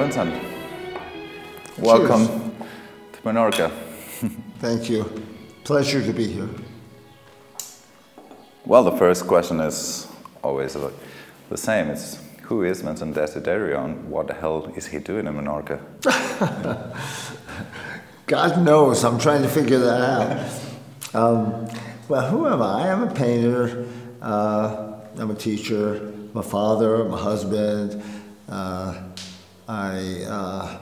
Vincent. Welcome to Menorca. Thank you. Pleasure to be here. Well, the first question is always the same. It's who is Vincent Desiderio and what the hell is he doing in Menorca? God knows, I'm trying to figure that out. Well, who am I? I'm a painter, I'm a teacher, I'm a father, I'm a husband. I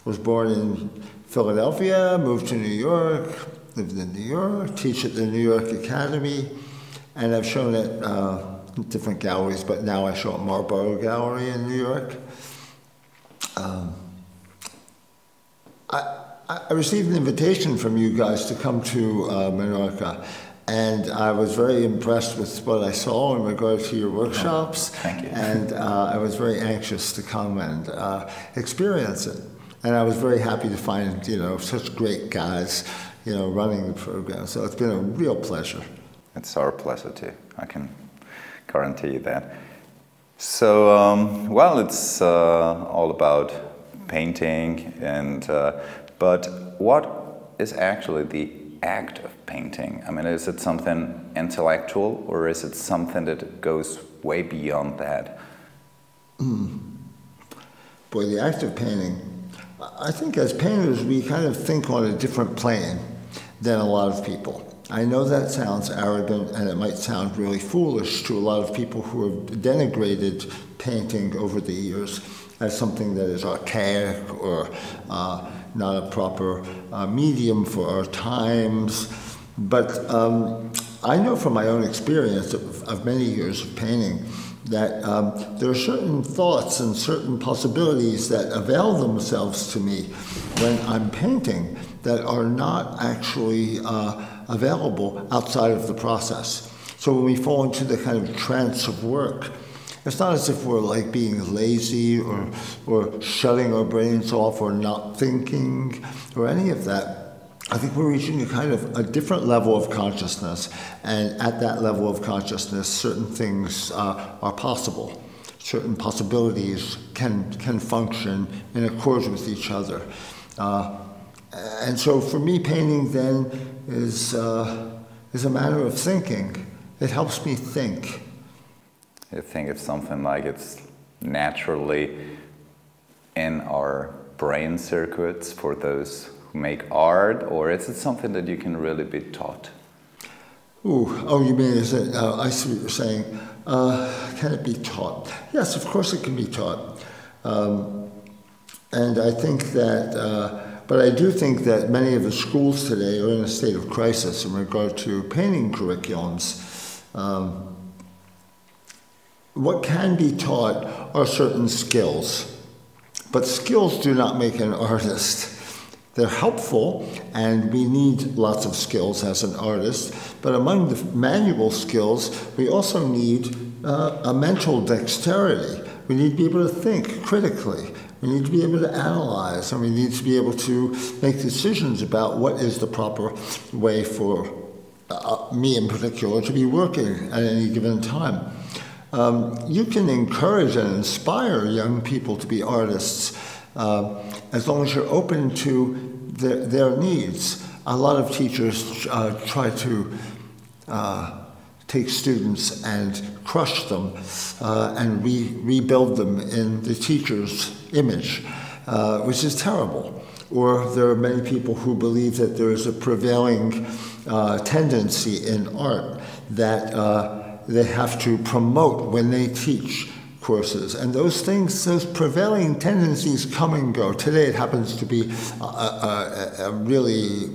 was born in Philadelphia, moved to New York, lived in New York, teach at the New York Academy, and I've shown at different galleries, but now I show at Marlborough Gallery in New York. I received an invitation from you guys to come to Menorca, and I was very impressed with what I saw in regard to your workshops. Thank you. And I was very anxious to come and experience it. And I was very happy to find, such great guys, running the program. So it's been a real pleasure. It's our pleasure too. I can guarantee you that. So, well, it's all about painting, and but what is actually the act of painting? I mean, is it something intellectual, or is it something that goes way beyond that? Boy, the act of painting. I think as painters, we kind of think on a different plane than a lot of people. I know that sounds arrogant, and it might sound really foolish to a lot of people who have denigrated painting over the years as something that is archaic or not a proper medium for our times. But I know from my own experience of many years of painting that there are certain thoughts and certain possibilities that avail themselves to me when I'm painting that are not actually available outside of the process. So when we fall into the kind of trance of work, it's not as if we're like being lazy or shutting our brains off or not thinking or any of that. I think we're reaching a kind of a different level of consciousness, and at that level of consciousness, certain things are possible. Certain possibilities can function in accord with each other. And so for me, painting then is a matter of thinking. It helps me think. You think it's something like it's naturally in our brain circuits for those who make art, or is it something that you can really be taught? Oh, you mean, is it, I see what you're saying. Can it be taught? Yes, of course it can be taught. And I think that, but I do think that many of the schools today are in a state of crisis in regard to painting curriculums. What can be taught are certain skills, but skills do not make an artist. They're helpful, and we need lots of skills as an artist, but among the manual skills, we also need a mental dexterity. We need to be able to think critically. We need to be able to analyze, and we need to be able to make decisions about what is the proper way for me in particular to be working at any given time. You can encourage and inspire young people to be artists as long as you're open to their needs. A lot of teachers try to take students and crush them and rebuild them in the teacher's image, which is terrible. Or there are many people who believe that there is a prevailing tendency in art that they have to promote when they teach courses. And those things, those prevailing tendencies come and go. Today it happens to be a really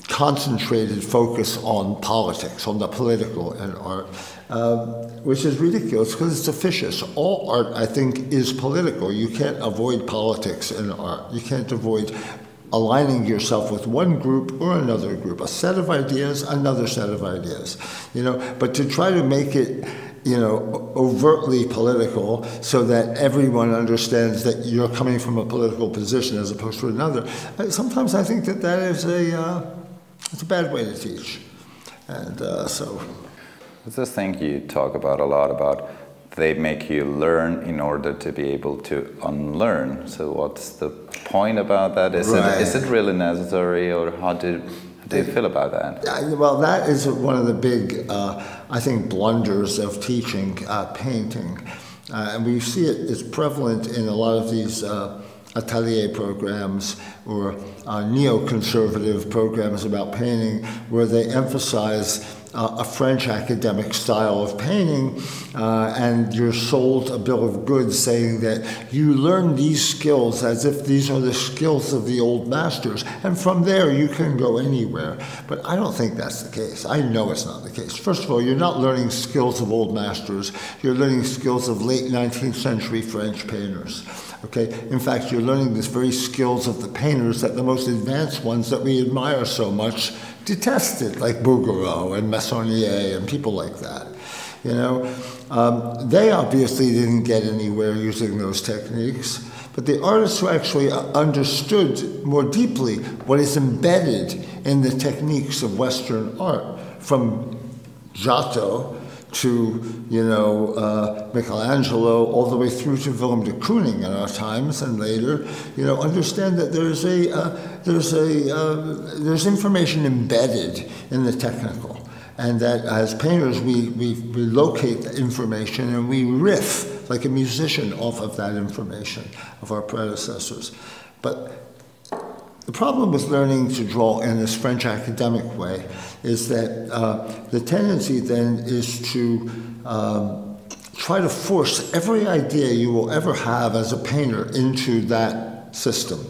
concentrated focus on politics, on the political in art, which is ridiculous because it's officious. All art, I think, is political. You can't avoid politics in art. You can't avoid aligning yourself with one group or another group, a set of ideas, another set of ideas, but to try to make it, overtly political so that everyone understands that you're coming from a political position as opposed to another. Sometimes I think that is it's a bad way to teach. And so. It's this thing you talk about a lot about they make you learn in order to be able to unlearn. So what's the point about that? Is it really necessary, or how do you feel about that? Well, that is one of the big, I think, blunders of teaching painting. And we see it is prevalent in a lot of these atelier programs or neoconservative programs about painting, where they emphasize a French academic style of painting, and you're sold a bill of goods saying that you learn these skills as if these are the skills of the old masters, and from there you can go anywhere. But I don't think that's the case. I know it's not the case. First of all, you're not learning skills of old masters. You're learning skills of late 19th century French painters. Okay? In fact, you're learning the very skills of the painters that the most advanced ones that we admire so much detested, like Bouguereau and Meissonier and people like that. You know, they obviously didn't get anywhere using those techniques, but the artists who actually understood more deeply what is embedded in the techniques of Western art, from Giotto to, you know, Michelangelo, all the way through to Willem de Kooning in our times and later, you know, understand that there's information embedded in the technical, and that as painters we locate the information and we riff like a musician off of that information of our predecessors. But the problem with learning to draw in this French academic way is that the tendency then is to try to force every idea you will ever have as a painter into that system.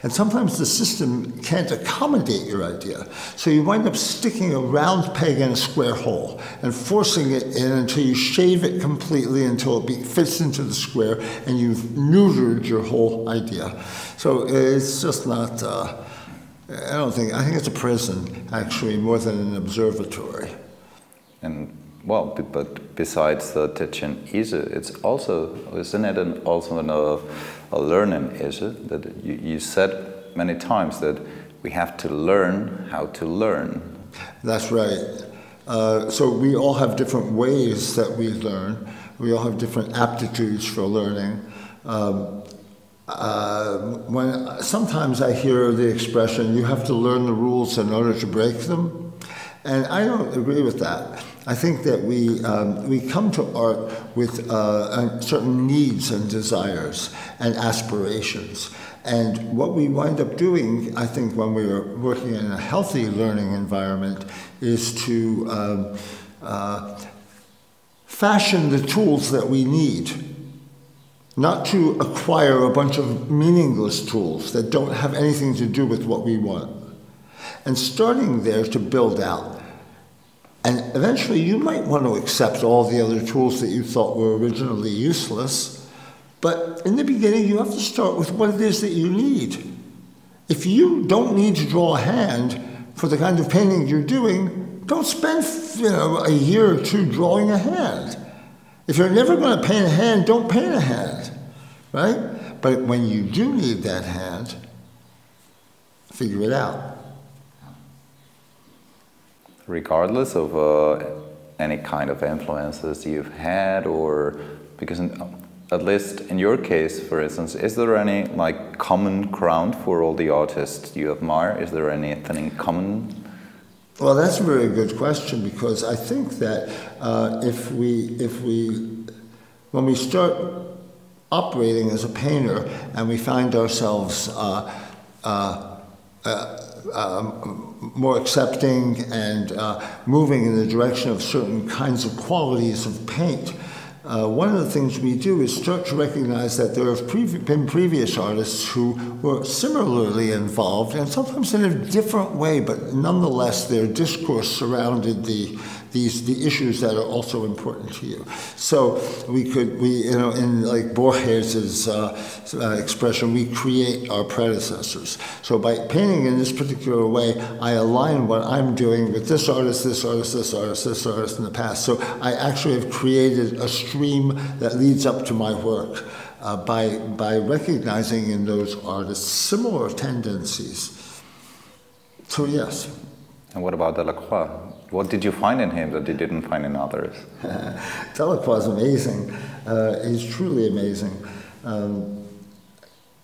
And sometimes the system can't accommodate your idea. So you wind up sticking a round peg in a square hole and forcing it in until you shave it completely until it fits into the square, and you've neutered your whole idea. So it's just not, I think it's a prison, actually, more than an observatory. And, well, but besides the teaching issue, it's also, isn't it also a learning issue? That you said many times that we have to learn how to learn. That's right. So we all have different ways that we learn. We all have different aptitudes for learning. Sometimes I hear the expression, you have to learn the rules in order to break them. And I don't agree with that. I think that we come to art with certain needs and desires and aspirations. And what we wind up doing, I think, when we are working in a healthy learning environment is to fashion the tools that we need. Not to acquire a bunch of meaningless tools that don't have anything to do with what we want. And starting there to build out. And eventually you might want to accept all the other tools that you thought were originally useless, but in the beginning you have to start with what it is that you need. If you don't need to draw a hand for the kind of painting you're doing, don't spend, you know, a year or two drawing a hand. If you're never going to paint a hand, don't paint a hand, right? But when you do need that hand, figure it out. Regardless of any kind of influences you've had, or because at least in your case, for instance, is there any like common ground for all the artists you admire? Is there anything in common? Well, that's a very good question, because I think that when we start operating as a painter and we find ourselves more accepting and moving in the direction of certain kinds of qualities of paint, one of the things we do is start to recognize that there have been previous artists who were similarly involved, and sometimes in a different way, but nonetheless their discourse surrounded the issues that are also important to you. So in like Borges's expression, we create our predecessors. So by painting in this particular way, I align what I'm doing with this artist, this artist, this artist, this artist in the past. So I actually have created a stream that leads up to my work by recognizing in those artists similar tendencies. So yes. And what about the Lacroix? What did you find in him that you didn't find in others? Delacroix is amazing. He's truly amazing.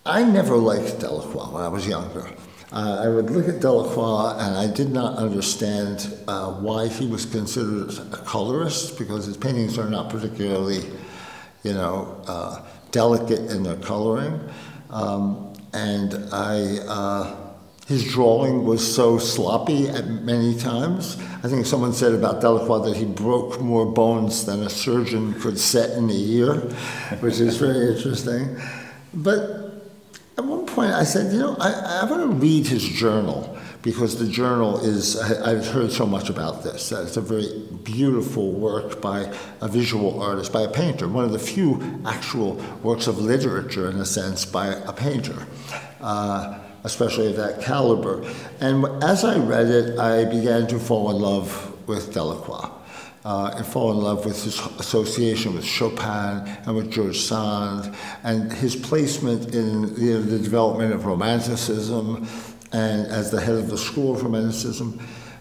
I never liked Delacroix when I was younger. I would look at Delacroix and I did not understand why he was considered a colorist, because his paintings are not particularly, delicate in their coloring. His drawing was so sloppy at many times. I think someone said about Delacroix that he broke more bones than a surgeon could set in a year, which is very interesting. But at one point I said, I want to read his journal, because the journal is, I've heard so much about this, that it's a very beautiful work by a visual artist, by a painter, one of the few actual works of literature, in a sense, by a painter. Especially of that caliber. And as I read it, I began to fall in love with Delacroix, and fall in love with his association with Chopin and with George Sand, and his placement in the development of Romanticism, and as the head of the school of Romanticism.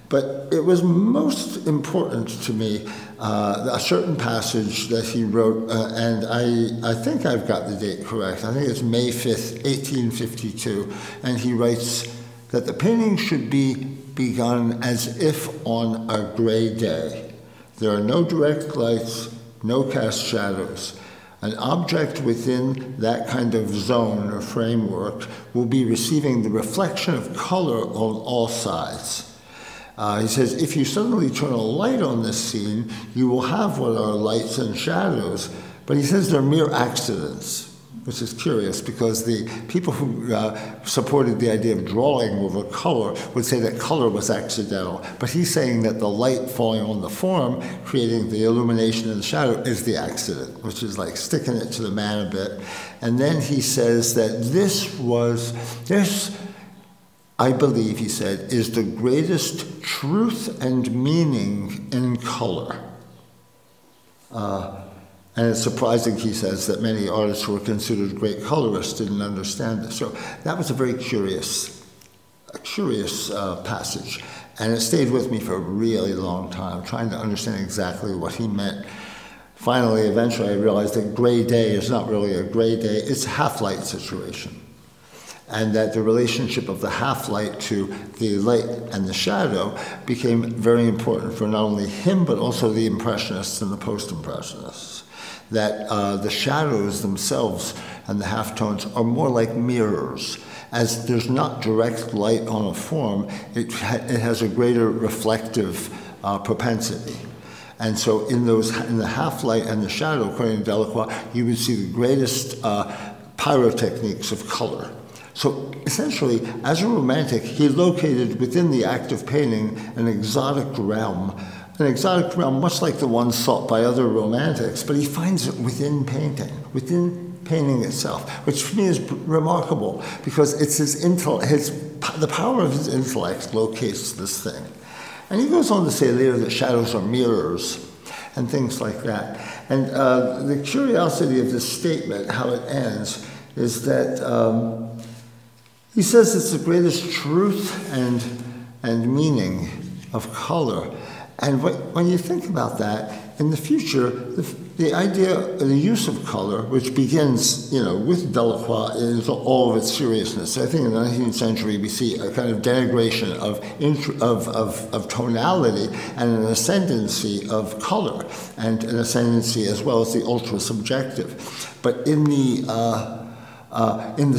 But it was most important to me, a certain passage that he wrote, and I think I've got the date correct. I think it's May 5th, 1852, and he writes that the painting should be begun as if on a gray day. There are no direct lights, no cast shadows. An object within that kind of zone or framework will be receiving the reflection of color on all sides. He says, if you suddenly turn a light on this scene, you will have what are lights and shadows. But he says they're mere accidents, which is curious, because the people who supported the idea of drawing over color would say that color was accidental. But he's saying that the light falling on the form, creating the illumination and the shadow, is the accident, which is like sticking it to the man a bit. And then he says that this, I believe, he said, is the greatest truth and meaning in color. And it's surprising, he says, that many artists who were considered great colorists didn't understand this. So that was a very curious passage. And it stayed with me for a really long time, trying to understand exactly what he meant. Finally, eventually, I realized that gray day is not really a gray day, it's a half-light situation. And that the relationship of the half-light to the light and the shadow became very important for not only him, but also the Impressionists and the Post-Impressionists. That the shadows themselves and the halftones are more like mirrors. As there's not direct light on a form, it has a greater reflective propensity. And so in the half-light and the shadow, according to Delacroix, you would see the greatest pyrotechniques of color. So essentially, as a romantic, he located within the act of painting an exotic realm much like the one sought by other romantics, but he finds it within painting itself, which for me is remarkable, because it's the power of his intellect locates this thing. And he goes on to say later that shadows are mirrors and things like that. And the curiosity of this statement, how it ends, is that he says it's the greatest truth and meaning of color. And when you think about that, in the future, the idea, the use of color, which begins, with Delacroix in all of its seriousness. So I think in the 19th century we see a kind of denigration of tonality and an ascendancy of color, and an ascendancy as well as the ultra-subjective. But in the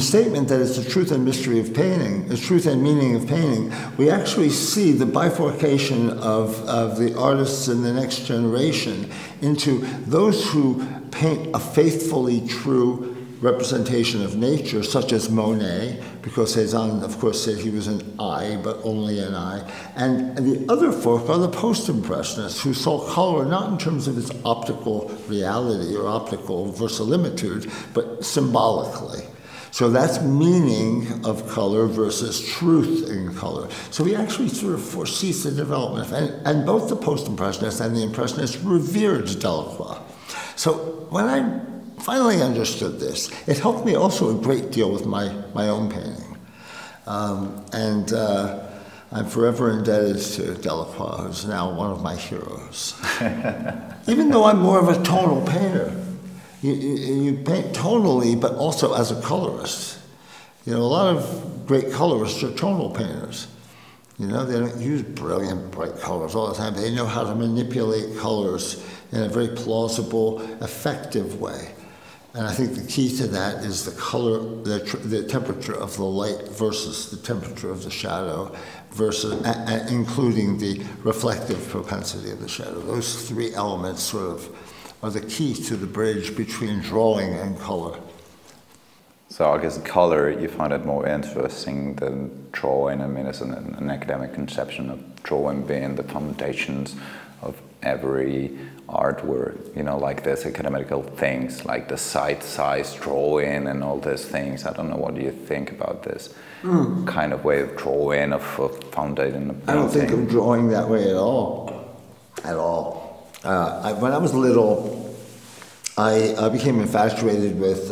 statement that it's the truth and mystery of painting, the truth and meaning of painting, we actually see the bifurcation of the artists in the next generation into those who paint a faithfully true representation of nature, such as Monet, because Cézanne, of course, said he was an eye, but only an eye. And the other folk are the post-impressionists, who saw color not in terms of its optical reality or optical verisimilitude, but symbolically. So that's meaning of color versus truth in color. So we actually sort of foresees the development. And both the post-impressionists and the impressionists revered Delacroix. So when I finally understood this, it helped me also a great deal with my own painting. I'm forever indebted to Delacroix, who's now one of my heroes. Even though I'm more of a tonal painter, you paint tonally, but also as a colorist. You know, a lot of great colorists are tonal painters. You know, they don't use brilliant, bright colors all the time. They know how to manipulate colors in a very plausible, effective way. And I think the key to that is the color, the temperature of the light versus the temperature of the shadow, versus including the reflective propensity of the shadow. Those three elements sort of are the key to the bridge between drawing and color. So I guess color you find it more interesting than drawing. I mean, it's an academic conception of drawing being the foundations of every artwork, you know, like there's academical things like the site size drawing and all these things. I don't know, what do you think about this kind of way of drawing, of founding? I don't think of drawing that way at all. At all. When I was little, I became infatuated with,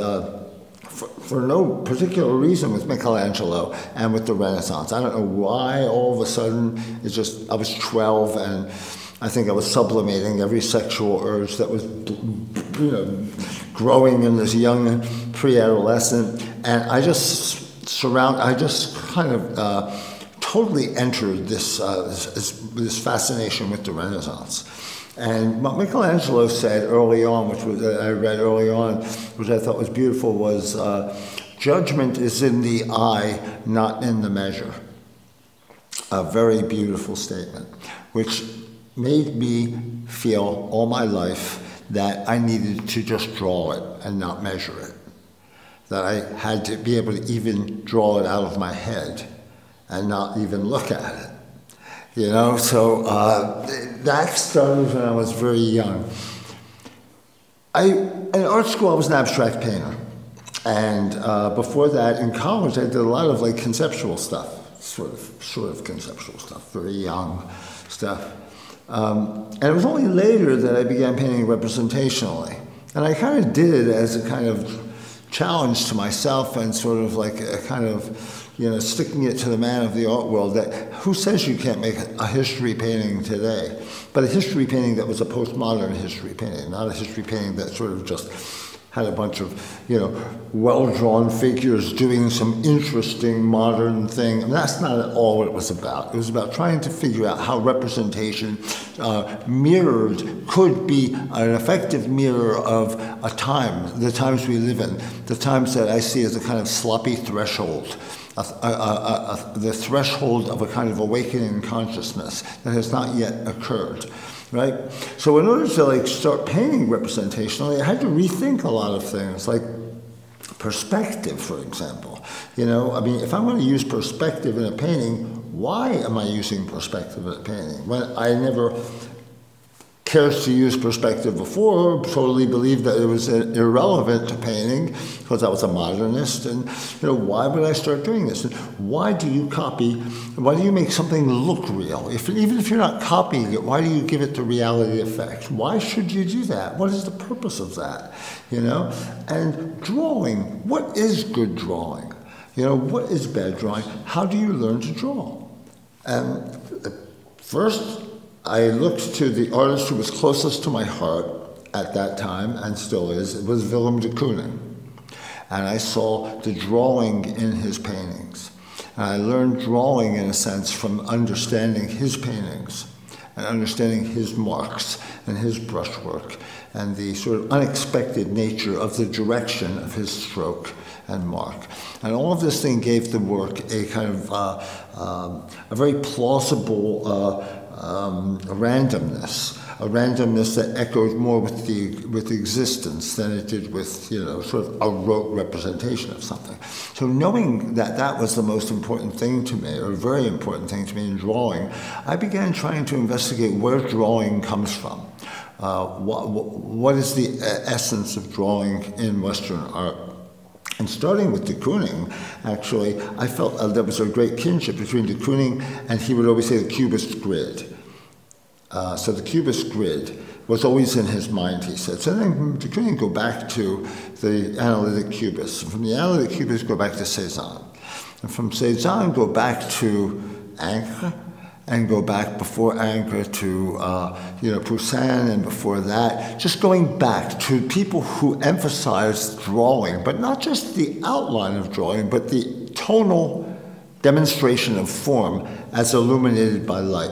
for no particular reason, with Michelangelo and with the Renaissance. I don't know why all of a sudden, it's just, I was 12 and I think I was sublimating every sexual urge that was, you know, growing in this young pre-adolescent, and I just kind of totally entered this fascination with the Renaissance. And what Michelangelo said early on, which was I read early on, which I thought was beautiful, was judgment is in the eye, not in the measure. A very beautiful statement, which made me feel all my life that I needed to just draw it and not measure it. That I had to be able to even draw it out of my head and not even look at it. You know, so that started when I was very young. In art school, I was an abstract painter. And before that, in college, I did a lot of like conceptual stuff, sort of conceptual stuff, very young stuff. And it was only later that I began painting representationally. And I kind of did it as a kind of challenge to myself and sort of like a kind of, you know, sticking it to the man of the art world that who says you can't make a history painting today? But a history painting that was a postmodern history painting, not a history painting that sort of just had a bunch of, you know, well-drawn figures doing some interesting modern thing. And that's not at all what it was about. It was about trying to figure out how representation could be an effective mirror of a time, the times we live in, the times that I see as a kind of sloppy threshold, the threshold of a kind of awakening consciousness that has not yet occurred. Right? So in order to like start painting representationally, I had to rethink a lot of things, like perspective, for example. You know, I mean, if I want to use perspective in a painting, why am I using perspective in a painting? When I never cared to use perspective before, totally believed that it was irrelevant to painting because I was a modernist, and you know, why would I start doing this? And why do you copy? Why do you make something look real? Even if you're not copying it, why do you give it the reality effect? Why should you do that? What is the purpose of that? You know, and drawing. What is good drawing? You know, what is bad drawing? How do you learn to draw? And first, I looked to the artist who was closest to my heart at that time, and still is. It was Willem de Kooning. And I saw the drawing in his paintings. And I learned drawing, in a sense, from understanding his paintings and understanding his marks and his brushwork and the sort of unexpected nature of the direction of his stroke and mark. And all of this thing gave the work a kind of a very plausible a randomness that echoed more with existence than it did with, you know, sort of a rote representation of something. So knowing that that was the most important thing to me, or a very important thing to me in drawing, I began trying to investigate where drawing comes from. What is the essence of drawing in Western art? And starting with de Kooning, actually, I felt there was a great kinship between de Kooning and he would always say the Cubist grid. So the Cubist grid was always in his mind, he said. So then de Kooning go back to the analytic Cubists. From the analytic Cubists go back to Cézanne. And from Cézanne go back to Ingres, and go back before Ingres to, Poussin, and before that, just going back to people who emphasized drawing, but not just the outline of drawing, but the tonal demonstration of form as illuminated by light.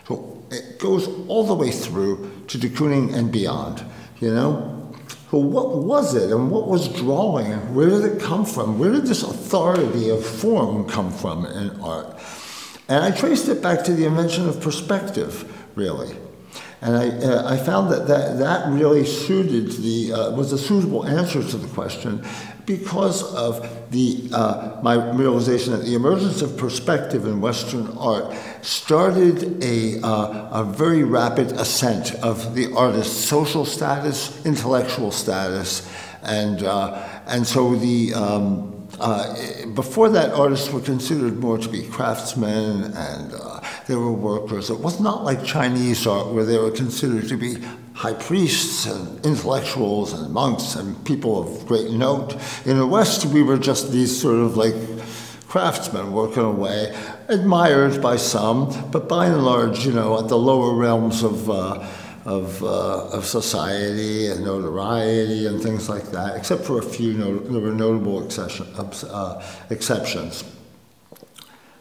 So it goes all the way through to de Kooning and beyond, So what was it, and what was drawing? Where did it come from? Where did this authority of form come from in art? And I traced it back to the invention of perspective, really. And I found that really was a suitable answer to the question, because of my realization that the emergence of perspective in Western art started a very rapid ascent of the artist's social status, intellectual status, and so before that, artists were considered more to be craftsmen, and they were workers. It was not like Chinese art, where they were considered to be high priests and intellectuals and monks and people of great note. In the West, we were just these sort of like craftsmen working away, admired by some, but by and large, at the lower realms of society and notoriety and things like that, except for a few, there were notable exceptions.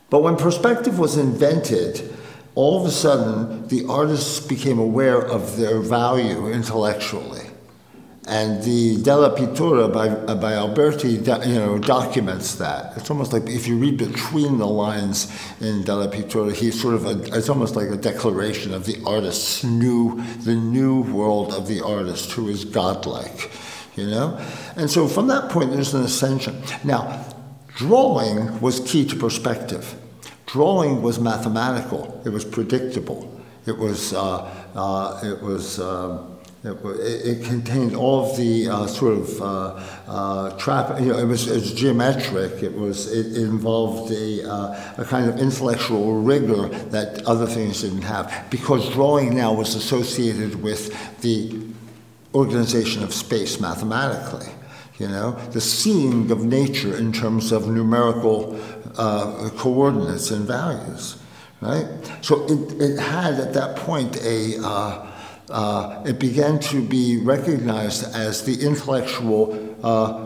But when perspective was invented, all of a sudden, the artists became aware of their value intellectually. And the Della Pittura by Alberti, documents that. It's almost like if you read between the lines in Della Pittura, it's almost like a declaration of the artist's the new world of the artist who is godlike, And so from that point, there's an ascension. Now, drawing was key to perspective. Drawing was mathematical. It was predictable. It contained all of the it was geometric. It involved a kind of intellectual rigor that other things didn't have, because drawing now was associated with the organization of space mathematically. The seeing of nature in terms of numerical coordinates and values, right? So it had at that point it began to be recognized as the intellectual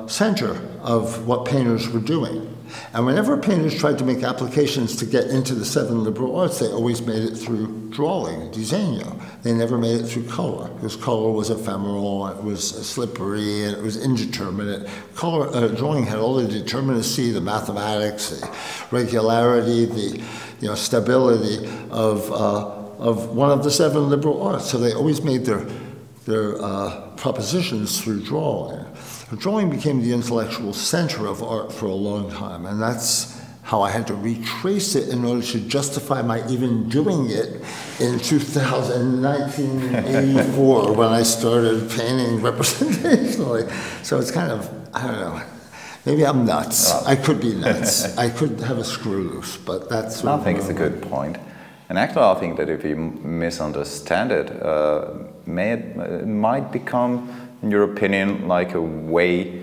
center of what painters were doing. And whenever painters tried to make applications to get into the 7 liberal arts, they always made it through drawing, disegno. They never made it through color, because color was ephemeral, it was slippery, and it was indeterminate. Drawing had all the determinacy, the mathematics, the regularity, the stability of one of the 7 liberal arts. So they always made their propositions through drawing. Drawing became the intellectual center of art for a long time, and that's how I had to retrace it in order to justify my even doing it in 1984 when I started painting representationally. So it's kind of, I don't know, maybe I'm nuts. I could be nuts. I could have a screw loose, but that's... I think it's a good point. And actually, I think that if you misunderstand it, it might become, in your opinion, like a way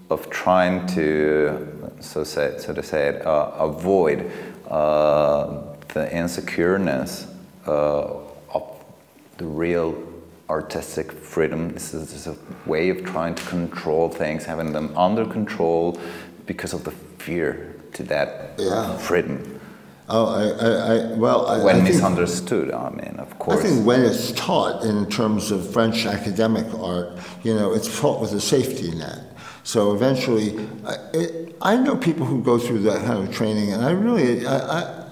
of trying to, so to say it, avoid the insecureness of the real artistic freedom. This is a way of trying to control things, having them under control because of the fear to that freedom. When misunderstood, I mean, of course. I think when it's taught in terms of French academic art, it's taught with a safety net. So eventually, I know people who go through that kind of training, and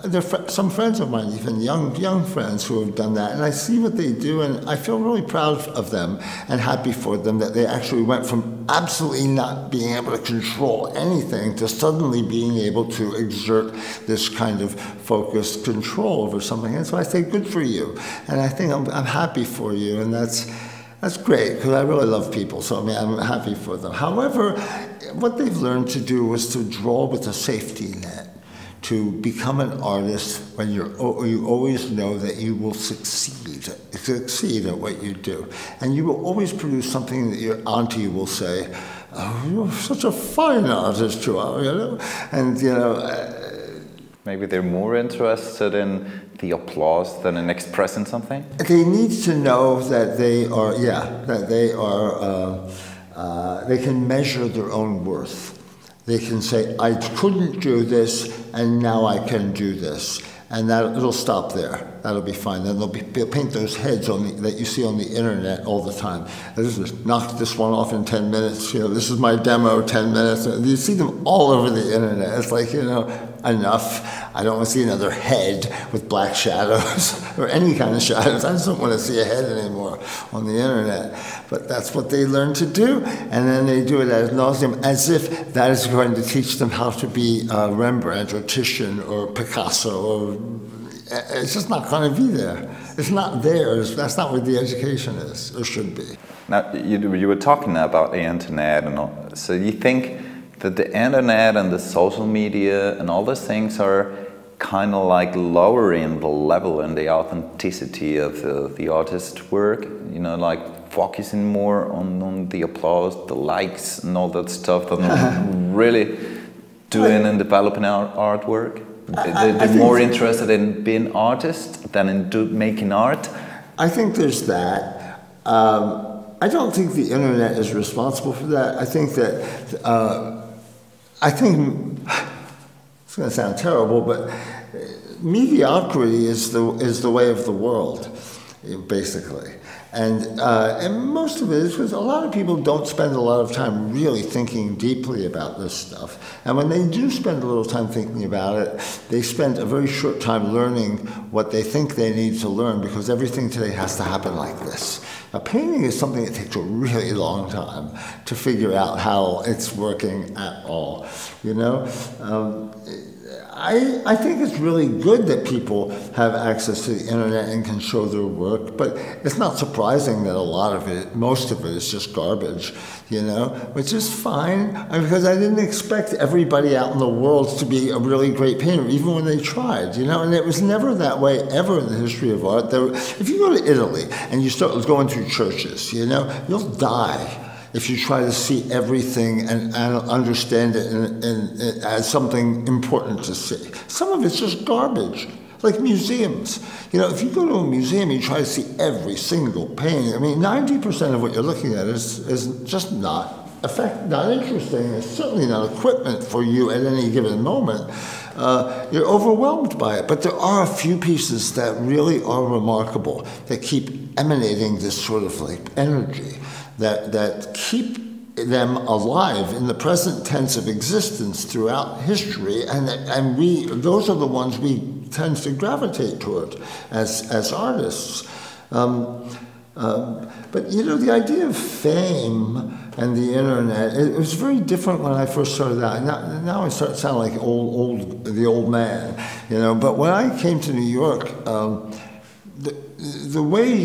there are some friends of mine, even young friends, who have done that, and I see what they do, and I feel really proud of them and happy for them that they actually went from absolutely not being able to control anything to suddenly being able to exert this kind of focused control over something. And so I say, good for you, and I think I'm happy for you, and that's great, because I really love people, so I'm happy for them. However, what they've learned to do was to draw with a safety net, to become an artist when you always know that you will succeed at what you do. And you will always produce something that your auntie will say, "Oh, you're such a fine artist, you are," And, Maybe they're more interested in the applause than in expressing something? They need to know that they are, they can measure their own worth. They can say, I couldn't do this, and now I can do this. And it'll stop there. That'll be fine. Then they'll paint those heads that you see on the internet all the time. This is knock this one off in 10 minutes. This is my demo, 10 minutes. You see them all over the internet. It's like, enough. I don't want to see another head with black shadows or any kind of shadows. I just don't want to see a head anymore on the internet. But that's what they learn to do. And then they do it ad nauseum as if that is going to teach them how to be Rembrandt or Titian or Picasso. Or it's just not going to be there. It's not there. That's not what the education is or should be. Now, you were talking about the internet and all. So you think that the internet and the social media and all those things are kind of like lowering the level and the authenticity of the artist's work, like focusing more on the applause, the likes and all that stuff than really doing and developing our artwork? They're more interested in being artists than in making art? I think there's that. I don't think the internet is responsible for that. I think that it's going to sound terrible, but mediocrity is the way of the world, basically. And most of it is because a lot of people don't spend a lot of time really thinking deeply about this stuff. And when they do spend a little time thinking about it, they spend a very short time learning what they think they need to learn, because everything today has to happen like this. Now, painting is something that takes a really long time to figure out how it's working at all, I think it's really good that people have access to the internet and can show their work, but it's not surprising that most of it is just garbage, which is fine, because I didn't expect everybody out in the world to be a really great painter, even when they tried, and it was never that way ever in the history of art. If you go to Italy and you start going through churches, you'll die if you try to see everything and understand it as something important to see. Some of it's just garbage, like museums. If you go to a museum, you try to see every single painting. 90% of what you're looking at is just not interesting. It's certainly not equipment for you at any given moment. You're overwhelmed by it. But there are a few pieces that really are remarkable, that keep emanating this sort of like energy, that keep them alive in the present tense of existence throughout history, and those are the ones we tend to gravitate toward as artists. But the idea of fame and the internet, it was very different when I first started out. Now I start to sound like the old man, But when I came to New York, the way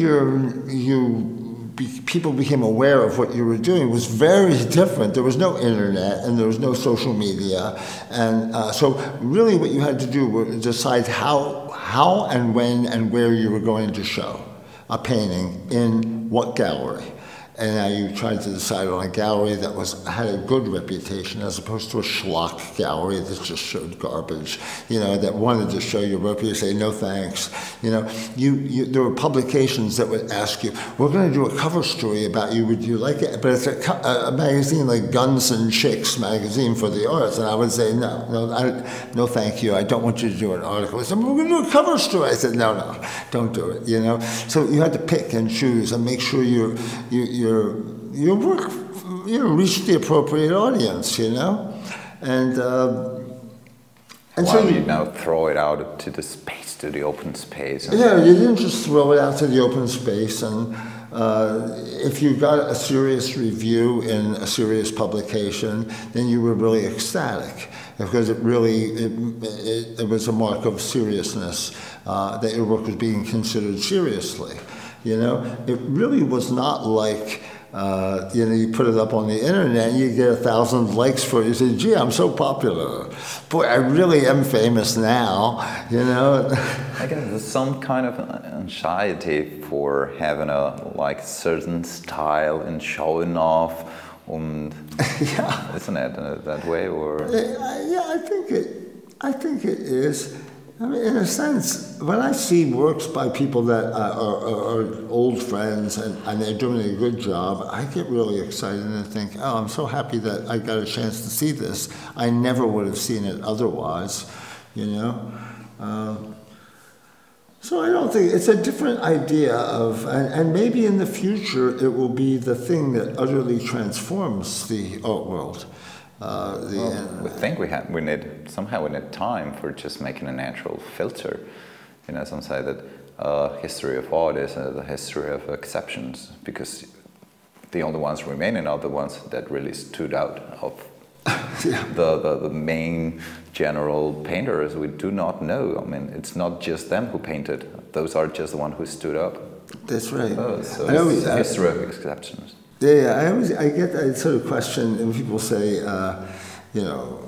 people became aware of what you were doing was very different. There was no internet and there was no social media, and so really what you had to do was decide how and when and where you were going to show a painting in what gallery. And now you tried to decide on a gallery that had a good reputation, as opposed to a schlock gallery that just showed garbage, that wanted to show your work. You say, no thanks. There were publications that would ask you, we're going to do a cover story about you, would you like it? But it's a magazine like Guns and Chicks magazine for the arts. And I would say, no thank you. I don't want you to do an article. They said, we're going to do a cover story. I said, no, don't do it, So you had to pick and choose and make sure your work, reached the appropriate audience, and so you now throw it out to the space, to the open space. Yeah, you didn't just throw it out to the open space, and if you got a serious review in a serious publication, then you were really ecstatic, because it was a mark of seriousness, that your work was being considered seriously. It really was not like, you put it up on the internet and you get 1,000 likes for it. You say, gee, I'm so popular. Boy, I really am famous now, I guess there's some kind of anxiety for having a certain style and showing off. Yeah. Isn't it that way? Or? Yeah, I think it is. I mean, in a sense, when I see works by people that are old friends and they're doing a good job, I get really excited and think, oh, I'm so happy that I got a chance to see this. I never would have seen it otherwise, you know? So I don't think, it's a different idea of, and maybe in the future it will be the thing that utterly transforms the art world. We think we need time for just making a natural filter. You know, some say that history of art is the history of exceptions, because the only ones remaining are the ones that really stood out of yeah. the main general painters. We do not know. I mean, it's not just them who painted. Those are just the ones who stood up. That's right. So it's a history of exceptions. Yeah, I get that sort of question, and people say, you know,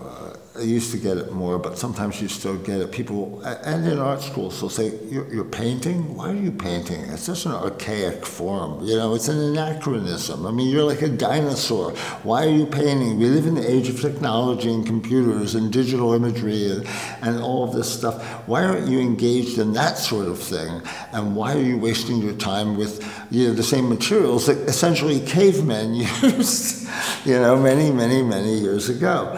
I used to get it more, but sometimes you still get it. People, and in art schools, they'll say, you're painting? Why are you painting? It's just an archaic form, you know, it's an anachronism. I mean, you're like a dinosaur. Why are you painting? We live in the age of technology and computers and digital imagery and all of this stuff. Why aren't you engaged in that sort of thing? And why are you wasting your time with, you know, the same materials that essentially cavemen used, you know, many, many, many years ago?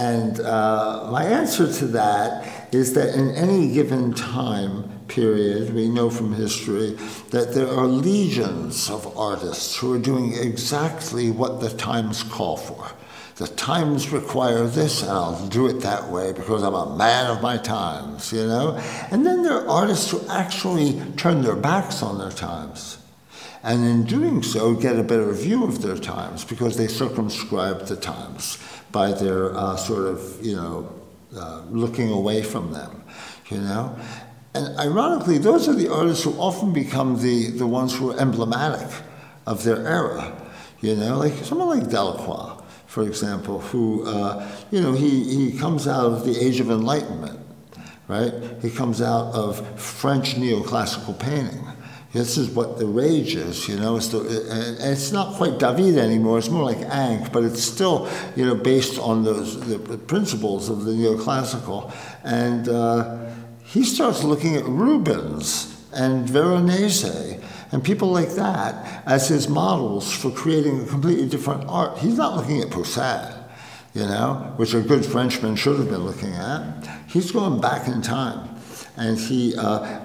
And my answer to that is that in any given time period, we know from history that there are legions of artists who are doing exactly what the times call for. The times require this, and I'll do it that way because I'm a man of my times, you know? And then there are artists who actually turn their backs on their times, and in doing so get a better view of their times because they circumscribe the times by their sort of, you know, looking away from them, you know? And ironically, those are the artists who often become the ones who are emblematic of their era, you know? Like someone like Delacroix, for example, who, you know, he comes out of the Age of Enlightenment, right? He comes out of French neoclassical painting. This is what the rage is, you know. It's not quite David anymore. It's more like Ankh, but it's still, you know, based on the principles of the neoclassical. And he starts looking at Rubens and Veronese and people like that as his models for creating a completely different art. He's not looking at Poussin, you know, which a good Frenchman should have been looking at. He's going back in time. And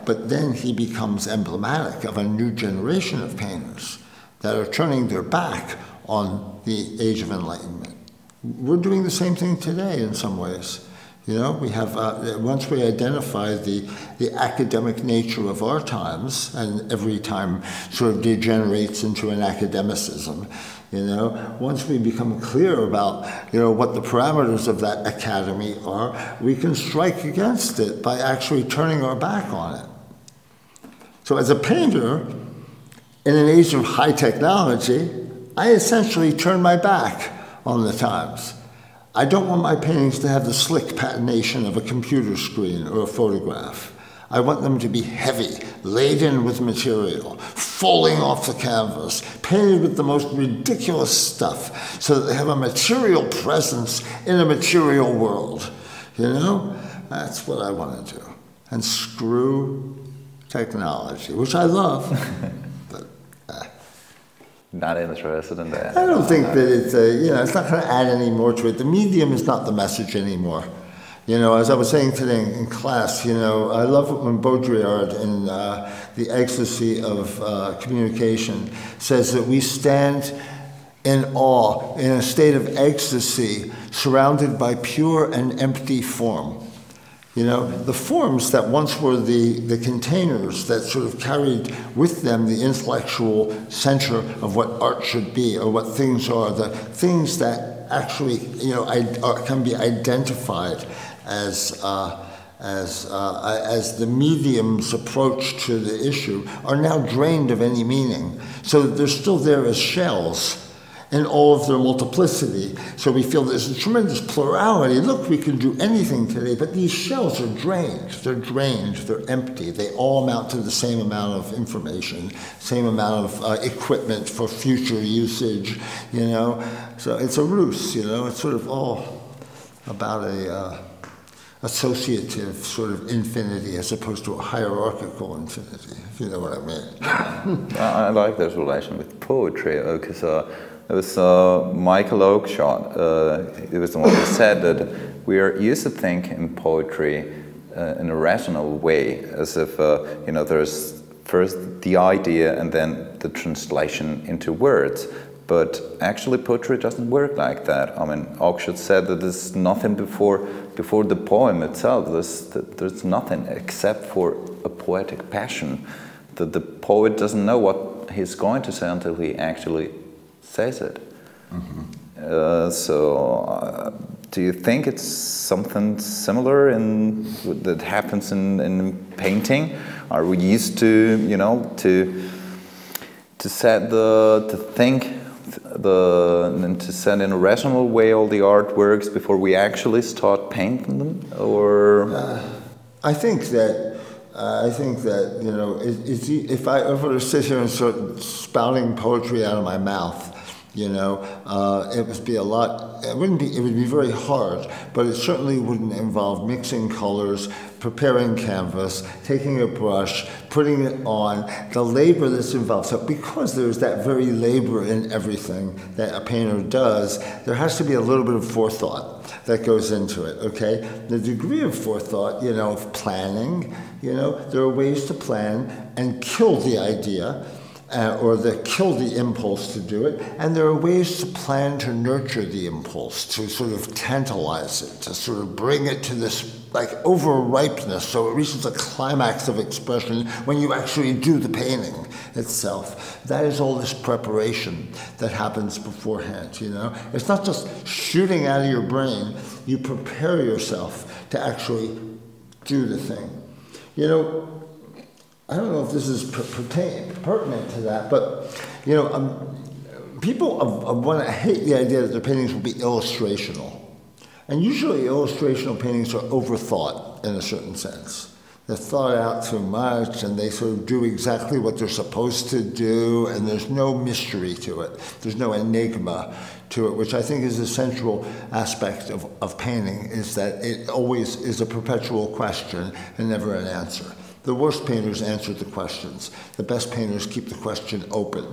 but then he becomes emblematic of a new generation of painters that are turning their back on the Age of Enlightenment. We're doing the same thing today in some ways. You know, we have, once we identify the academic nature of our times, and every time sort of degenerates into an academicism, you know, once we become clear about, you know, what the parameters of that academy are, we can strike against it by actually turning our back on it. So as a painter, in an age of high technology, I essentially turn my back on the times. I don't want my paintings to have the slick patination of a computer screen or a photograph. I want them to be heavy, laden with material, falling off the canvas, painted with the most ridiculous stuff, so that they have a material presence in a material world. You know? That's what I want to do. And screw technology, which I love, but not interested in that. I don't think that it's, you know, it's not going to add any more to it. The medium is not the message anymore. You know, as I was saying today in class, you know, I love when Baudrillard in The Ecstasy of Communication says that we stand in awe, in a state of ecstasy, surrounded by pure and empty form. You know, the forms that once were the containers that sort of carried with them the intellectual center of what art should be, or what things are, the things that actually, you know, can be identified as the medium's approach to the issue, are now drained of any meaning. So they're still there as shells in all of their multiplicity. So we feel there's a tremendous plurality. Look, we can do anything today, but these shells are drained. They're drained, they're empty. They all amount to the same amount of information, same amount of equipment for future usage, you know. So it's a ruse, you know. It's sort of all about associative sort of infinity as opposed to a hierarchical infinity, if you know what I mean. I like this relation with poetry because it was Michael Oakeshott. It was the one who said that we are used to think in poetry in a rational way, as if there's first the idea and then the translation into words. But actually, poetry doesn't work like that. I mean, Oakeshott said that there's nothing before the poem itself. There's nothing except for a poetic passion. That the poet doesn't know what he's going to say until he actually says it. Mm-hmm. Do you think it's something similar that happens in painting? Are we used to think and to set in a rational way all the artworks before we actually start painting them, or? I think that if I ever sit here and start spouting poetry out of my mouth, it would be a lot. It would be very hard, but it certainly wouldn't involve mixing colors, preparing canvas, taking a brush, putting it on, the labor that's involved. So because there's that very labor in everything that a painter does, there has to be a little bit of forethought that goes into it, okay? The degree of forethought, of planning, there are ways to plan and kill the idea, or kill the impulse to do it, and there are ways to plan to nurture the impulse, to sort of tantalize it, to sort of bring it to this like over-ripeness so it reaches a climax of expression when you actually do the painting itself. That is all this preparation that happens beforehand, It's not just shooting out of your brain, you prepare yourself to actually do the thing. I don't know if this is pertinent to that, but people hate the idea that their paintings will be illustrational, and usually illustrational paintings are overthought in a certain sense. They're thought out too much, and they sort of do exactly what they're supposed to do, and there's no mystery to it. There's no enigma to it, which I think is a central aspect of painting, is that it always is a perpetual question and never an answer. The worst painters answer the questions. The best painters keep the question open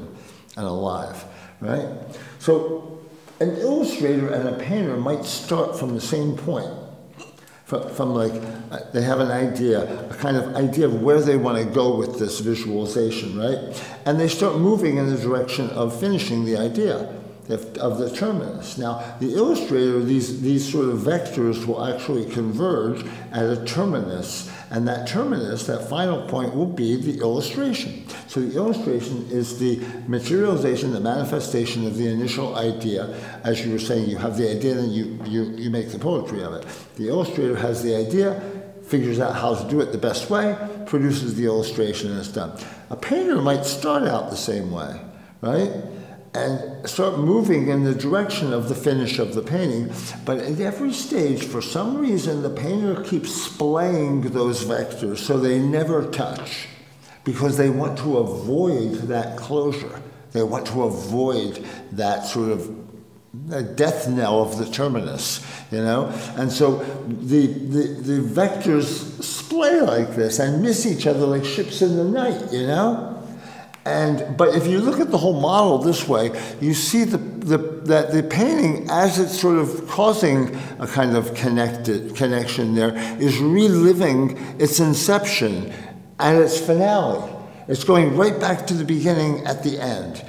and alive, right? So an illustrator and a painter might start from the same point, from like, they have an idea, a kind of idea of where they want to go with this visualization, right? And they start moving in the direction of finishing the idea of the terminus. Now, the illustrator, these sort of vectors will actually converge at a terminus, and that terminus, that final point, will be the illustration. So the illustration is the materialization, the manifestation of the initial idea. As you were saying, you have the idea, then you make the poetry of it. The illustrator has the idea, figures out how to do it the best way, produces the illustration, and it's done. A painter might start out the same way, right? And start moving in the direction of the finish of the painting. But at every stage, for some reason, the painter keeps splaying those vectors so they never touch, because they want to avoid that closure. They want to avoid that sort of death knell of the terminus, And so the vectors splay like this and miss each other like ships in the night, But if you look at the whole model this way, you see that the painting, as it's sort of causing a kind of connection there, is reliving its inception and its finale. It's going right back to the beginning at the end,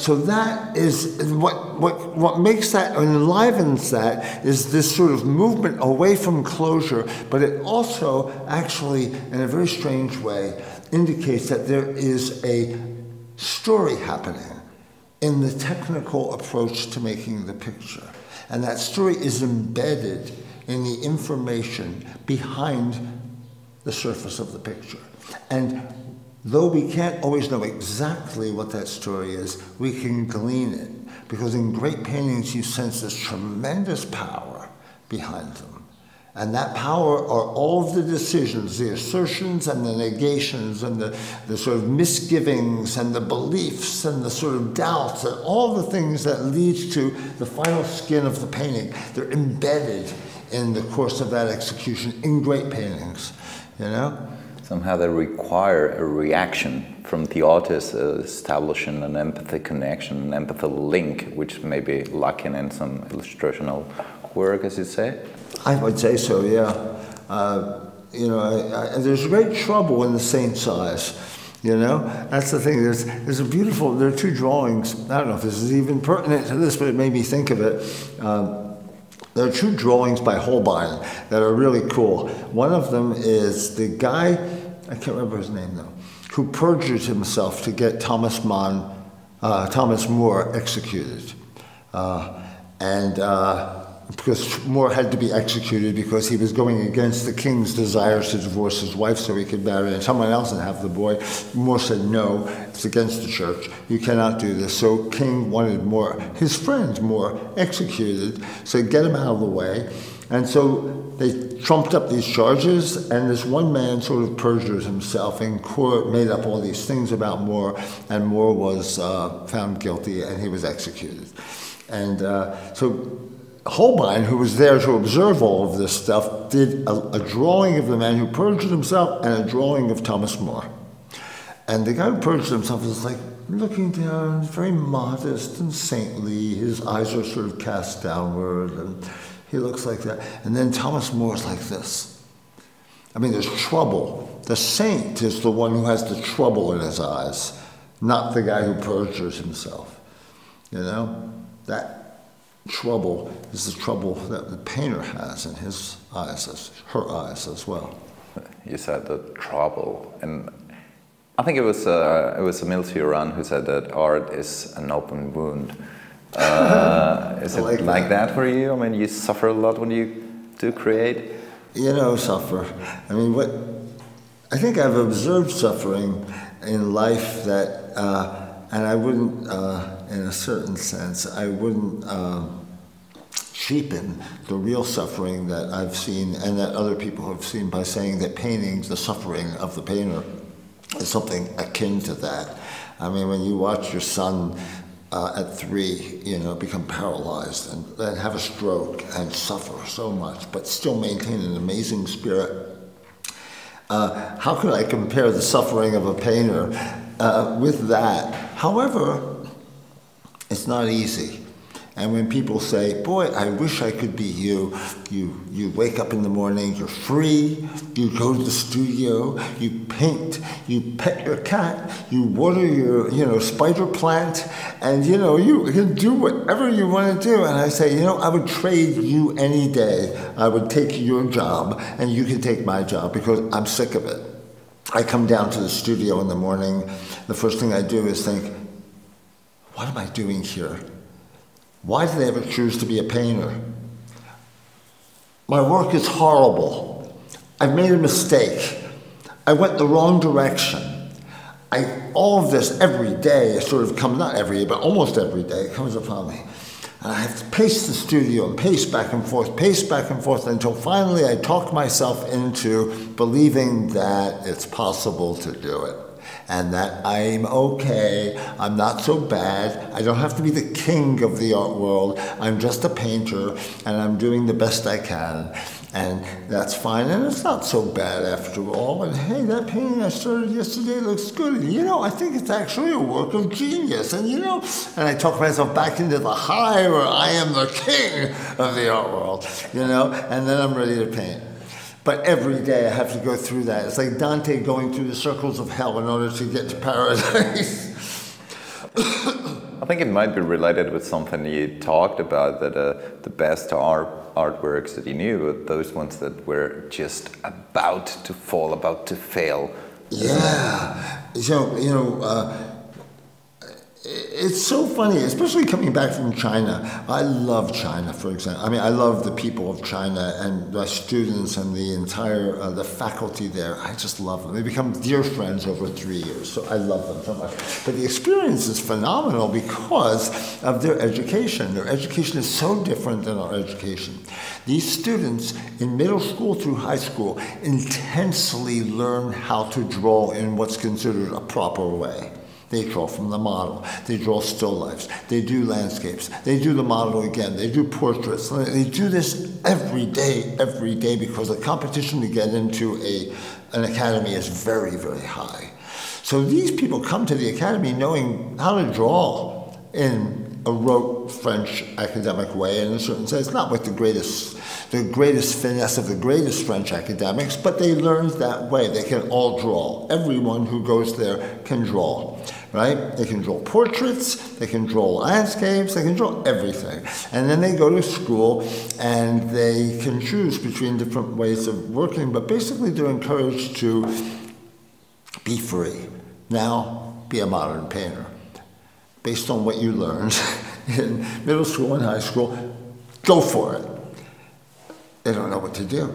So that is what makes that, enlivens that, is this sort of movement away from closure, but it also actually, in a very strange way, indicates that there is a story happening in the technical approach to making the picture. And that story is embedded in the information behind the surface of the picture. And though we can't always know exactly what that story is, we can glean it. Because in great paintings, you sense this tremendous power behind them. And that power are all of the decisions, the assertions and the negations and the sort of misgivings and the beliefs and the sort of doubts and all the things that lead to the final skin of the painting. They're embedded in the course of that execution in great paintings, you know? Somehow they require a reaction from the artist, establishing an empathy connection, an empathy link, which may be lacking in some illustrational work, as you say? I would say so, yeah. You know, there's great trouble in the saint's eyes. You know, that's the thing. There's a beautiful. There are two drawings. I don't know if this is even pertinent to this, but it made me think of it. There are two drawings by Holbein that are really cool. One of them is the guy, I can't remember his name though, who perjured himself to get Thomas More executed, because More had to be executed because he was going against the king's desires to divorce his wife so he could marry someone else and have the boy. More said, no, it's against the church. You cannot do this. So King wanted More, his friend More, executed, so get him out of the way. And so they trumped up these charges, and this one man sort of perjured himself in court, made up all these things about More, and More was found guilty and he was executed. And so Holbein, who was there to observe all of this stuff, did a drawing of the man who perjured himself and a drawing of Thomas More. And the guy who perjured himself is like looking down, very modest and saintly. His eyes are sort of cast downward, and he looks like that. And then Thomas More is like this. I mean, there's trouble. The saint is the one who has the trouble in his eyes, not the guy who perjures himself. You know? That trouble is the trouble that the painter has in his eyes, her eyes as well. You said the trouble, and I think it was Emile Cioran who said that art is an open wound. Is it like that for you? I mean, you suffer a lot when you do create? You know, suffer. I mean, I think I've observed suffering in life that, and I wouldn't, in a certain sense, I wouldn't cheapen the real suffering that I've seen and that other people have seen by saying that paintings, the suffering of the painter, is something akin to that. I mean, when you watch your son at 3, you know, become paralyzed and then have a stroke and suffer so much, but still maintain an amazing spirit. How could I compare the suffering of a painter with that? However, it's not easy. And when people say, boy, I wish I could be you, you wake up in the morning, you're free, you go to the studio, you paint, you pet your cat, you water your, you know, spider plant, and, you know, you can do whatever you want to do. And I say, you know, I would trade you any day. I would take your job, and you can take my job, because I'm sick of it. I come down to the studio in the morning, the first thing I do is think, what am I doing here? Why did I ever choose to be a painter? My work is horrible. I've made a mistake. I went the wrong direction. All of this every day sort of comes, not every day, but almost every day, it comes upon me. And I have to pace the studio and pace back and forth until finally I talk myself into believing that it's possible to do it. And that I'm okay, I'm not so bad, I don't have to be the king of the art world, I'm just a painter, and I'm doing the best I can, and that's fine, and it's not so bad after all, and hey, that painting I started yesterday looks good, and you know, I think it's actually a work of genius, and you know, and I talk myself back into the high where I am the king of the art world, you know, and then I'm ready to paint. But every day I have to go through that. It's like Dante going through the circles of hell in order to get to paradise. I think it might be related with something you talked about, that the best artworks that you knew were those ones that were just about to fall, about to fail. Yeah. So, you know, it's so funny, especially coming back from China. I love China, for example. I mean, I love the people of China and the students and the entire, the faculty there. I just love them. They become dear friends over 3 years, so I love them so much. But the experience is phenomenal because of their education. Their education is so different than our education. These students in middle school through high school intensely learn how to draw in what's considered a proper way. They draw from the model. They draw still lifes. They do landscapes. They do the model again. They do portraits. They do this every day, because the competition to get into an academy is very, very high. So these people come to the academy knowing how to draw in a rote French academic way, in a certain sense, not with the greatest finesse of the greatest French academics, but they learned that way. They can all draw. Everyone who goes there can draw, right? They can draw portraits, they can draw landscapes, they can draw everything. And then they go to school and they can choose between different ways of working, but basically they're encouraged to be free. Now, be a modern painter. Based on what you learned in middle school and high school, go for it. They don't know what to do.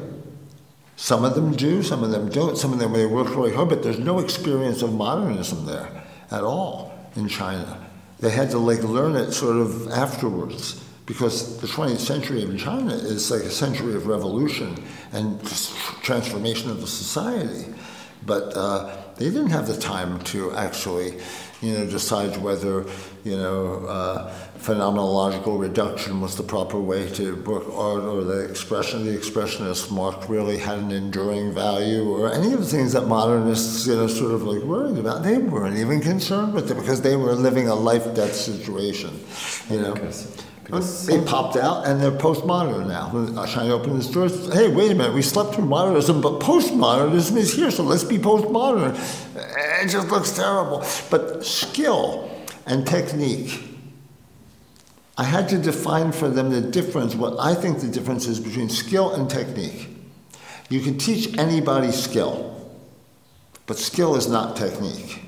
Some of them do, some of them don't. Some of them, they work really hard, but there's no experience of modernism there at all in China. They had to learn it sort of afterwards, because the 20th century in China is like a century of revolution and transformation of the society. But they didn't have the time to actually, decide whether, phenomenological reduction was the proper way to work art, or the expressionist mark really had an enduring value, or any of the things that modernists, sort of worried about. They weren't even concerned with it, because they were living a life-death situation, Because they popped out, and they're postmodern now. China opened its doors. Hey, wait a minute, we slept through modernism, but postmodernism is here, so let's be postmodern. It just looks terrible. But skill and technique, I had to define for them the difference, what I think the difference is between skill and technique. You can teach anybody skill, but skill is not technique.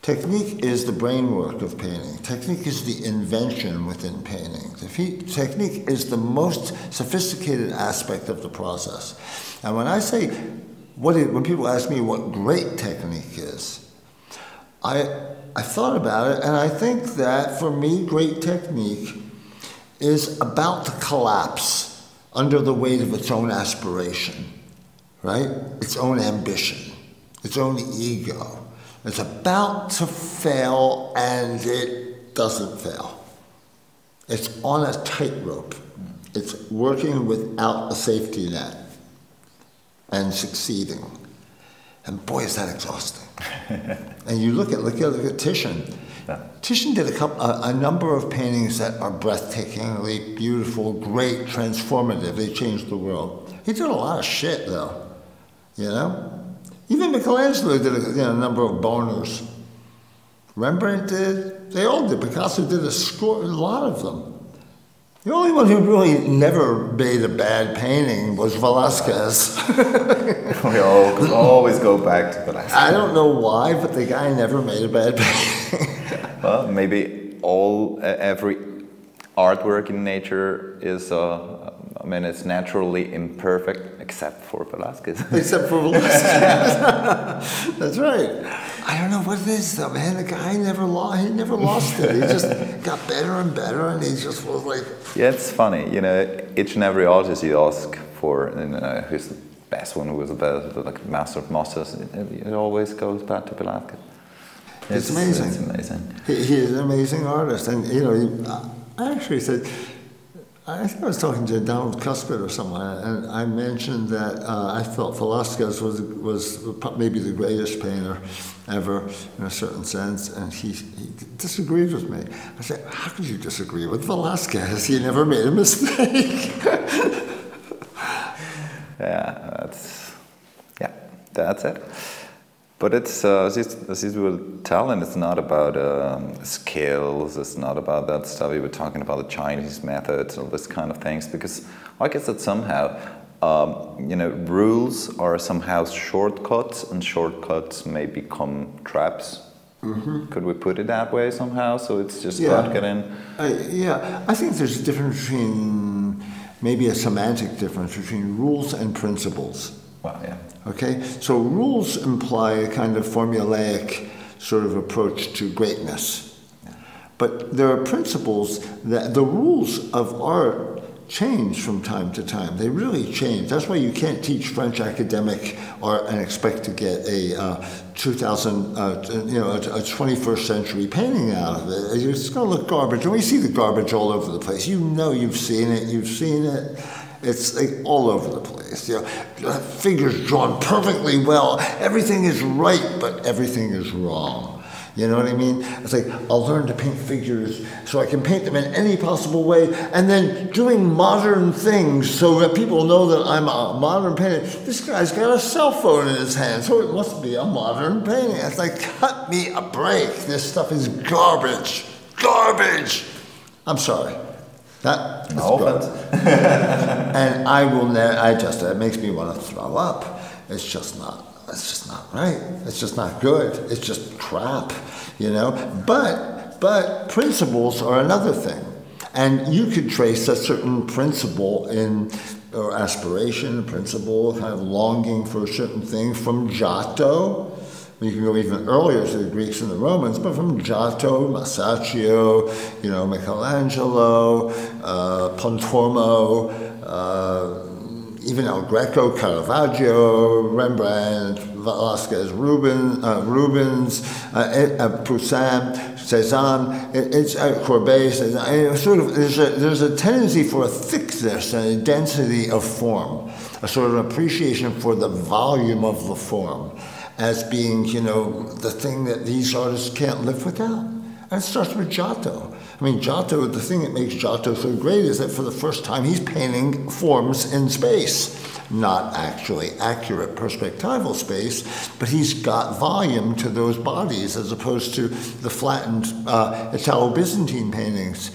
Technique is the brainwork of painting. Technique is the invention within painting. Technique is the most sophisticated aspect of the process. And when I say, when people ask me what great technique is, I thought about it, and I think that for me, great technique is about to collapse under the weight of its own aspiration, right? Its own ambition, its own ego. It's about to fail, and it doesn't fail. It's on a tightrope. It's working without a safety net and succeeding. And boy, is that exhausting. And you look at Titian. Yeah. Titian did a number of paintings that are breathtakingly beautiful, great, transformative. They changed the world. He did a lot of shit, though. Even Michelangelo did a number of boners. Rembrandt did. They all did. Picasso did a lot of them. The only one who really never made a bad painting was Velázquez. We always go back to Velázquez. I don't know why, but the guy never made a bad painting. Well, maybe every artwork in nature is, it's naturally imperfect, except for Velázquez. Except for Velázquez. That's right. I don't know what it is, though, man. The guy never lost it. He just got better and better, and he just was like... Yeah, it's funny. Each and every artist you ask for, who's the best one, who was the best, like master of masters, it always goes back to Pelikan. It's amazing. It's amazing. He is an amazing artist, and I actually said, I think I was talking to Donald Cuthbert or someone, and I mentioned that I thought Velázquez was maybe the greatest painter ever, in a certain sense, and he disagreed with me. I said, how could you disagree with Velázquez? He never made a mistake. That's it. But it's, as you were telling, it's not about skills, it's not about that stuff. You were talking about the Chinese methods, all this kind of things, because I guess that somehow, rules are somehow shortcuts, and shortcuts may become traps. Mm-hmm. Could we put it that way somehow? So it's just about getting... I think there's a difference between, maybe a semantic difference between rules and principles. Well, yeah. Okay, so rules imply a kind of formulaic sort of approach to greatness. But there are principles that the rules of art change from time to time. They really change. That's why you can't teach French academic art and expect to get a 21st century painting out of it. It's going to look garbage. And we see the garbage all over the place. You know, you've seen it. It's like all over the place. Figures drawn perfectly well. Everything is right, but everything is wrong. You know what I mean? It's like, I'll learn to paint figures so I can paint them in any possible way, and then doing modern things so that people know that I'm a modern painter. This guy's got a cell phone in his hand, so it must be a modern painting. It's like, cut me a break. This stuff is garbage. Garbage! I'm sorry. That is garbage. And I will never, it makes me want to throw up. It's just not right. It's just not good. It's just crap, But principles are another thing. And you could trace a certain principle or aspiration, principle, kind of longing for a certain thing from Giotto. You can go even earlier to the Greeks and the Romans, but from Giotto, Masaccio, Michelangelo, Pontormo, even El Greco, Caravaggio, Rembrandt, Velasquez, Rubens, Poussin, Cézanne, Courbet, there's a tendency for a thickness and a density of form, a sort of appreciation for the volume of the form as being, the thing that these artists can't live without. And it starts with Giotto. I mean, Giotto, the thing that makes Giotto so great is that for the first time he's painting forms in space. Not actually accurate perspectival space, but he's got volume to those bodies as opposed to the flattened Italo-Byzantine paintings.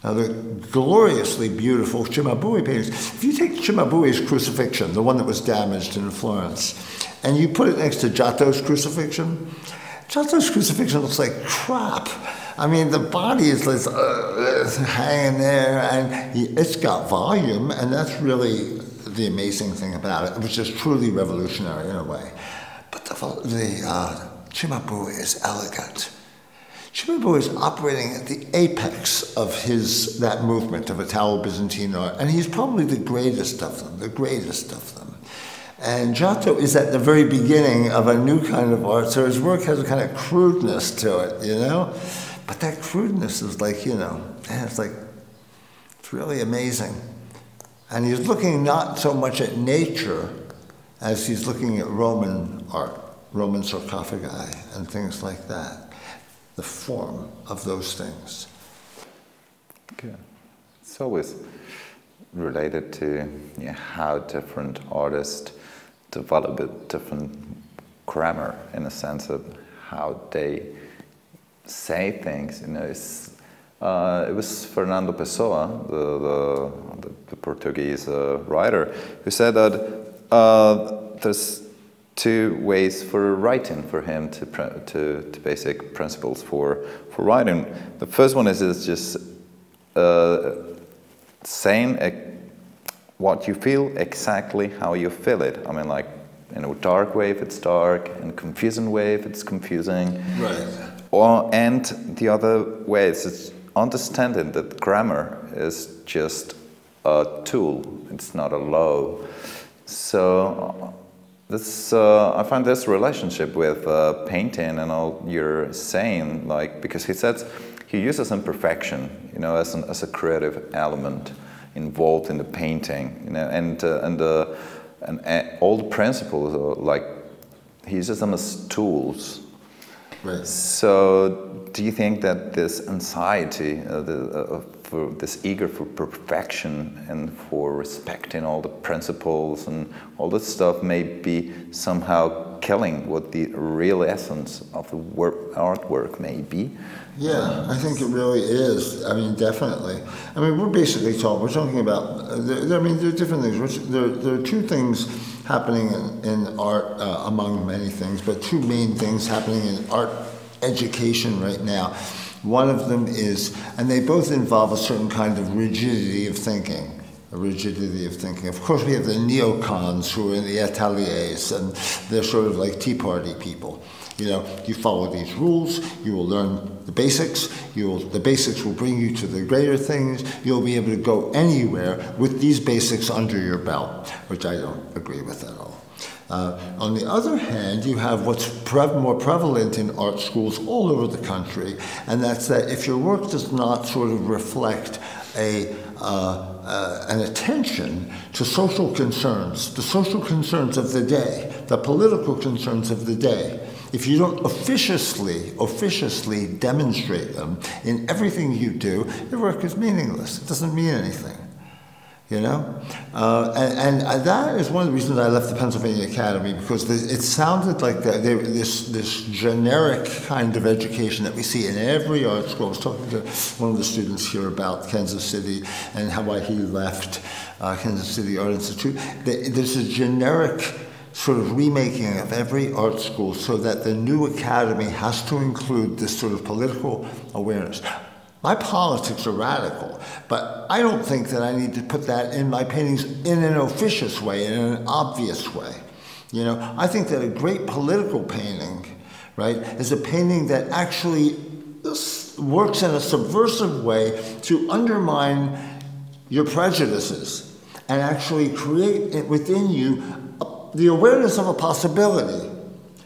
The gloriously beautiful Cimabue paintings. If you take Cimabue's Crucifixion, the one that was damaged in Florence, and you put it next to Giotto's Crucifixion looks like crap. I mean, the body is hanging there, and it's got volume, and that's really the amazing thing about it, which is truly revolutionary in a way. But the Cimabue is elegant. Cimabue is operating at the apex of that movement of Italo-Byzantine art, and he's probably the greatest of them. And Giotto is at the very beginning of a new kind of art, so his work has a kind of crudeness to it, But that crudeness is like, it's really amazing. And he's looking not so much at nature as he's looking at Roman art, Roman sarcophagi and things like that, the form of those things. Okay. It's always related to how different artists develop a different grammar in a sense of how they say things. It was Fernando Pessoa, the Portuguese writer, who said that there's two ways for writing for him to basic principles for writing. The first one is just saying what you feel exactly how you feel it. I mean, like in a dark way if it's dark, in a confusing way if it's confusing. Right. And the other way is it's understanding that grammar is just a tool, it's not a law. So I find this relationship with painting and all you're saying, because he uses imperfection, as a creative element involved in the painting, and all the principles are he uses them as tools. Right. So, do you think that this anxiety, for this eager for perfection and for respecting all the principles and all this stuff, may be somehow killing what the real essence of the artwork may be? Yeah, I think it really is. I mean, definitely. I mean, we're talking about, there are different things. There are two things happening in art, among many things, but two main things happening in art education right now. One of them is, and they both involve a certain kind of rigidity of thinking. Of course, we have the neocons who are in the ateliers, and they're sort of like Tea Party people. You know, you follow these rules, you will learn the basics, the basics will bring you to the greater things, you'll be able to go anywhere with these basics under your belt, which I don't agree with at all. On the other hand, you have what's more prevalent in art schools all over the country, and that's that if your work does not sort of reflect an attention to social concerns, the social concerns of the day, the political concerns of the day, if you don't officiously demonstrate them in everything you do, your work is meaningless. It doesn't mean anything. You know? And that is one of the reasons I left the Pennsylvania Academy, because it sounded like this generic kind of education that we see in every art school. I was talking to one of the students here about Kansas City and why he left Kansas City Art Institute. There's a generic sort of remaking of every art school so that the new academy has to include this sort of political awareness. My politics are radical, but I don't think that I need to put that in my paintings in an officious way, in an obvious way. You know, I think that a great political painting, right, is a painting that actually works in a subversive way to undermine your prejudices and actually create within you the awareness of a possibility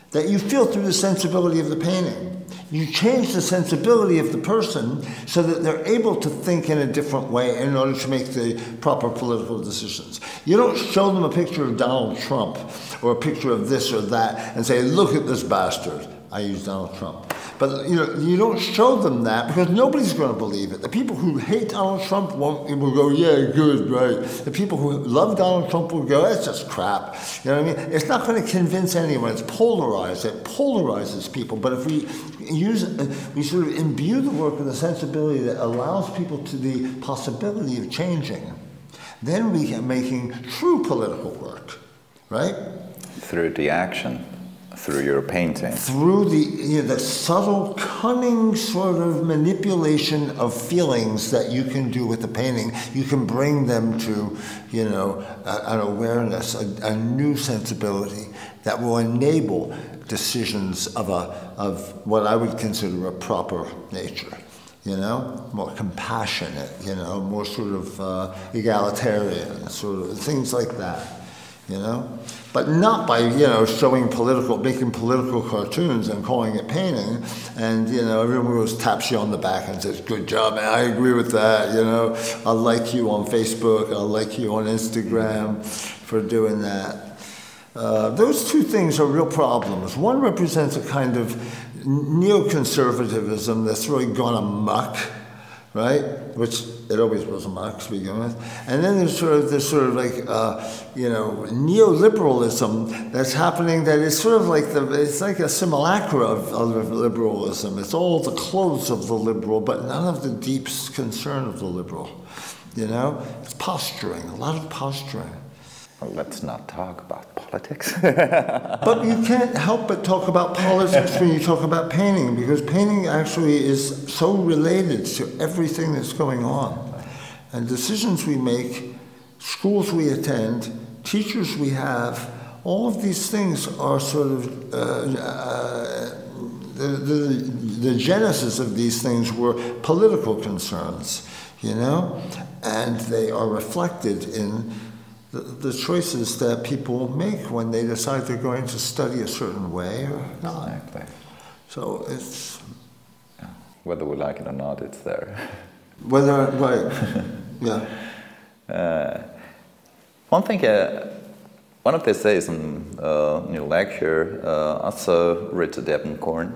that you feel through the sensibility of the painting. You change the sensibility of the person so that they're able to think in a different way in order to make the proper political decisions. You don't show them a picture of Donald Trump or a picture of this or that and say, look at this bastard. I use Donald Trump. But you don't show them that because nobody's going to believe it. The people who hate Donald Trump will go, yeah, good, right. The people who love Donald Trump will go, that's just crap. You know what I mean? It's not going to convince anyone. It's polarized. It polarizes people. But if we sort of imbue the work with a sensibility that allows people to the possibility of changing, then we are making true political work, right? Through the action. Through your painting. Through the subtle, cunning sort of manipulation of feelings that you can do with the painting, you can bring them to, an awareness, a new sensibility that will enable decisions of what I would consider a proper nature. More compassionate, more sort of egalitarian, sort of things like that. But not by, making political cartoons and calling it painting, and, everyone goes, taps you on the back and says, good job, man, I agree with that, I'll like you on Facebook, I'll like you on Instagram for doing that. Those two things are real problems. One represents a kind of neoconservatism that's really gone amok, right? Which it always was amok to begin with. And then there's sort of like, neoliberalism that's happening that is sort of like it's like a simulacra of liberalism. It's all the clothes of the liberal, but none of the deep concern of the liberal. It's posturing, a lot of posturing. Well, let's not talk about politics. But you can't help but talk about politics when you talk about painting, because painting actually is so related to everything that's going on. And decisions we make, schools we attend, teachers we have, all of these things are sort of, the genesis of these things were political concerns, and they are reflected in the choices that people make when they decide they're going to study a certain way or not. Exactly. So it's... Yeah. Whether we like it or not, it's there. Right, yeah. One thing, one of the essays in your lecture, also read to Diebenkorn,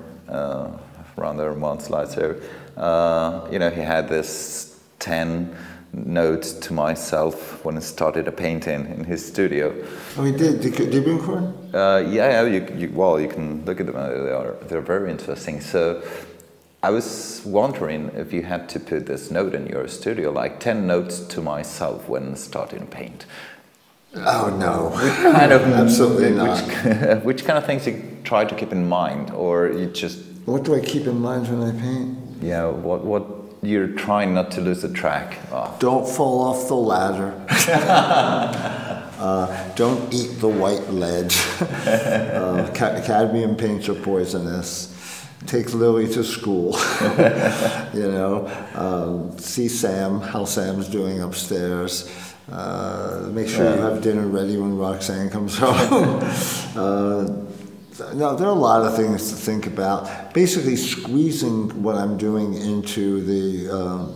around there on one slide here, he had this 10 notes to myself when I started a painting in his studio. Oh, he did? Diebenkorn? Yeah, you can look at them. They're very interesting. So I was wondering if you had to put this note in your studio, like 10 notes to myself when starting to paint. Oh no! Absolutely not. Which kind of things you try to keep in mind, or you just? What do I keep in mind when I paint? Yeah, what you're trying not to lose the track of. Don't fall off the ladder. Don't eat the white lead. Cadmium paints are poisonous. Take Lily to school. You know, see Sam, how Sam's doing upstairs. Make sure you have dinner ready when Roxanne comes home. No, there are a lot of things to think about. Basically squeezing what I'm doing into the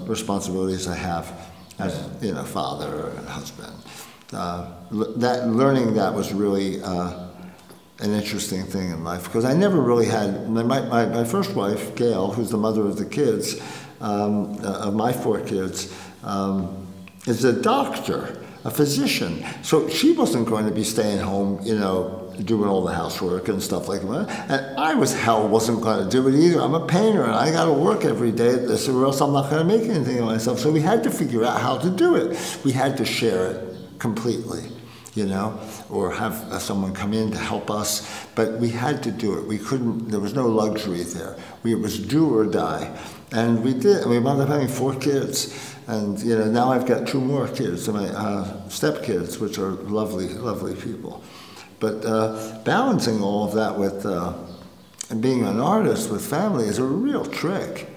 responsibilities I have as, you know, father and husband. Learning that was really an interesting thing in life, because I never really had, my first wife, Gail, who's the mother of the kids, of my 4 kids, is a doctor, a physician. So she wasn't going to be staying home, you know, doing all the housework and stuff like that. And I wasn't going to do it either. I'm a painter and I got to work every day at this, or else I'm not going to make anything of myself. So we had to figure out how to do it. We had to share it completely, you know, or have someone come in to help us. But we had to do it. We couldn't, there was no luxury there. It was do or die. And we did. We wound up having 4 kids. And, you know, now I've got 2 more kids, my stepkids, which are lovely, lovely people. But balancing all of that with and being an artist with family is a real trick.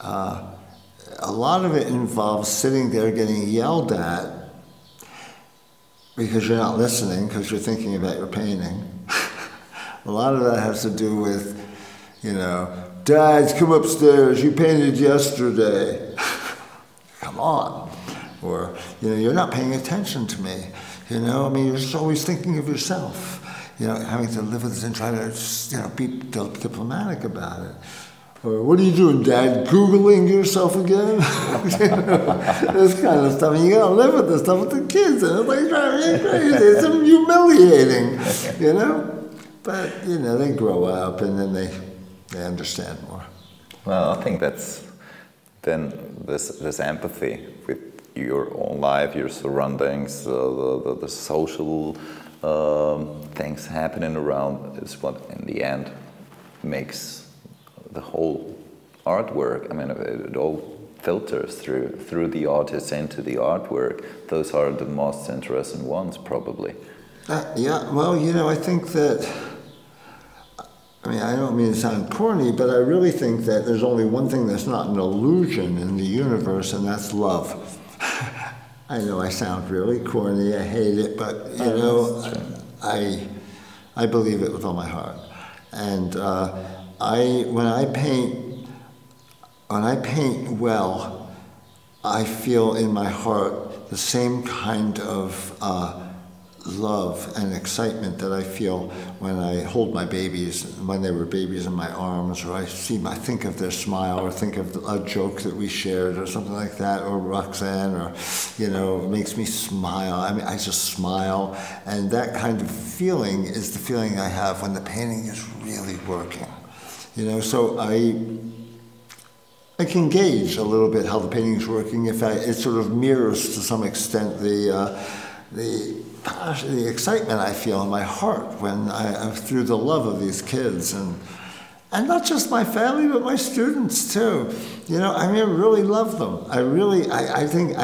A lot of it involves sitting there getting yelled at because you're not listening, because you're thinking about your painting. A lot of that has to do with, you know, Dad, come upstairs, you painted yesterday. Come on. Or, you know, you're not paying attention to me. You know, I mean, you're just always thinking of yourself. You know, having to live with this and try to, you know, be diplomatic about it. Or, what are you doing, Dad? Googling yourself again? You know, this kind of stuff. And you gotta live with this stuff with the kids, and it's like driving me crazy. It's humiliating, you know? But, you know, they grow up and then they understand more. Well, I think that's then this empathy with your own life, your surroundings, the social things happening around is what in the end makes the whole artwork. I mean, it all filters through the artist into the artwork. Those are the most interesting ones, probably. Yeah, well, you know, I think that, I mean, I don't mean to sound corny, but I really think that there's only one thing that's not an illusion in the universe, and that's love. I know I sound really corny, I hate it, but, you know, I believe it with all my heart. And when I paint well, I feel in my heart the same kind of love and excitement that I feel when I hold my babies, when they were babies in my arms, or I think of their smile, or think of a joke that we shared, or something like that, or Roxanne, or, you know, it makes me smile. I mean, I just smile, and that kind of feeling is the feeling I have when the painting is really working. You know, so I can gauge a little bit how the painting is working if it sort of mirrors to some extent the excitement I feel in my heart when I'm through the love of these kids, and not just my family, but my students too. You know, I mean, I really love them. I think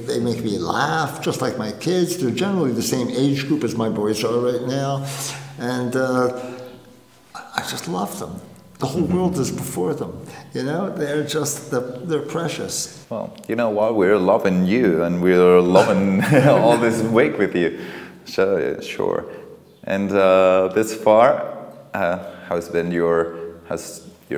they make me laugh, just like my kids. They're generally the same age group as my boys are right now, and I just love them. The whole world is before them, you know? They're precious. Well, you know what? We're loving you, and we're loving all this week with you. Sure. And this far, how's your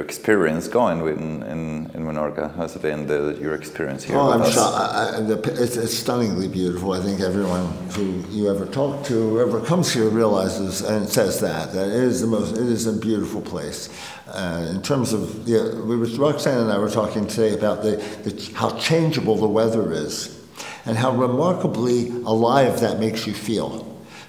experience going in Menorca? How's it been your experience here? Oh, I'm shocked. It's stunningly beautiful. I think everyone who you ever talk to, whoever comes here, realizes and says that it is a beautiful place. In terms of, Roxanne and I were talking today about how changeable the weather is, and how remarkably alive that makes you feel.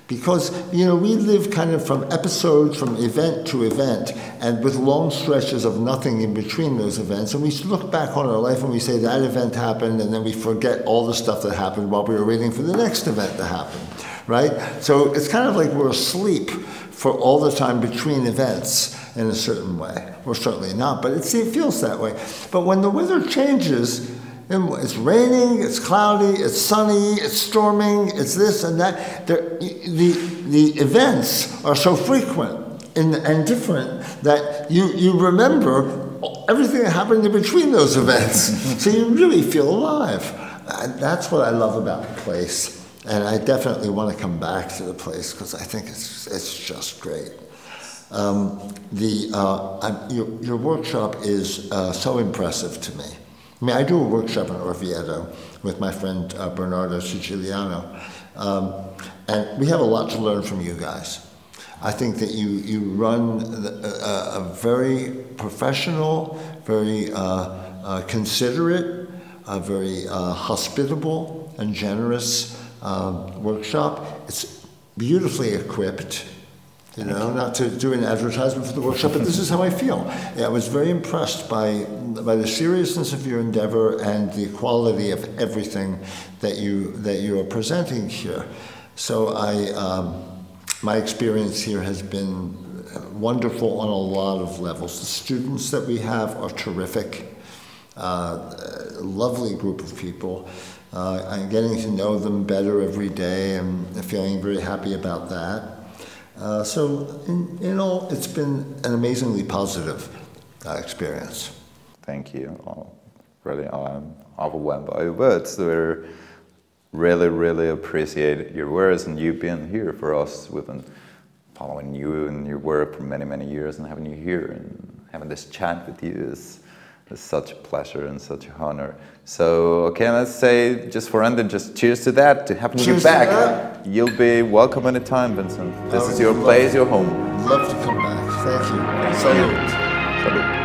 Because, you know, we live kind of from episode, from event to event, and with long stretches of nothing in between those events. And we look back on our life and we say that event happened, and then we forget all the stuff that happened while we were waiting for the next event to happen, right? So it's kind of like we're asleep for all the time between events in a certain way. Or certainly not, but it feels that way. But when the weather changes, And it's raining, it's cloudy, it's sunny, it's storming, it's this and that. The events are so frequent and different that you remember everything that happened in between those events. So you really feel alive. And that's what I love about the place. And I definitely want to come back to the place because I think it's just great. Your workshop is so impressive to me. I mean, I do a workshop in Orvieto with my friend Bernardo Siciliano, and we have a lot to learn from you guys. I think that you run a very professional, very considerate, very hospitable and generous workshop. It's beautifully equipped. You know, not to do an advertisement for the workshop, but this is how I feel. Yeah, I was very impressed by the seriousness of your endeavor and the quality of everything that you are presenting here. So my experience here has been wonderful on a lot of levels. The students that we have are terrific, lovely group of people. I'm getting to know them better every day and feeling very happy about that. So in all, it's been an amazingly positive experience. Thank you. Really, I'm overwhelmed by your words. We really, really appreciate your words and you being here for us. We've been following you and your work for many, many years, and having you here and having this chat with you is such a pleasure and such an honor. So, okay, let's say, just for ending, just cheers to that, to having you back. You'll be welcome anytime, Vincent. This is your place, your home. Love to come back. Thank you. Salute. Salute.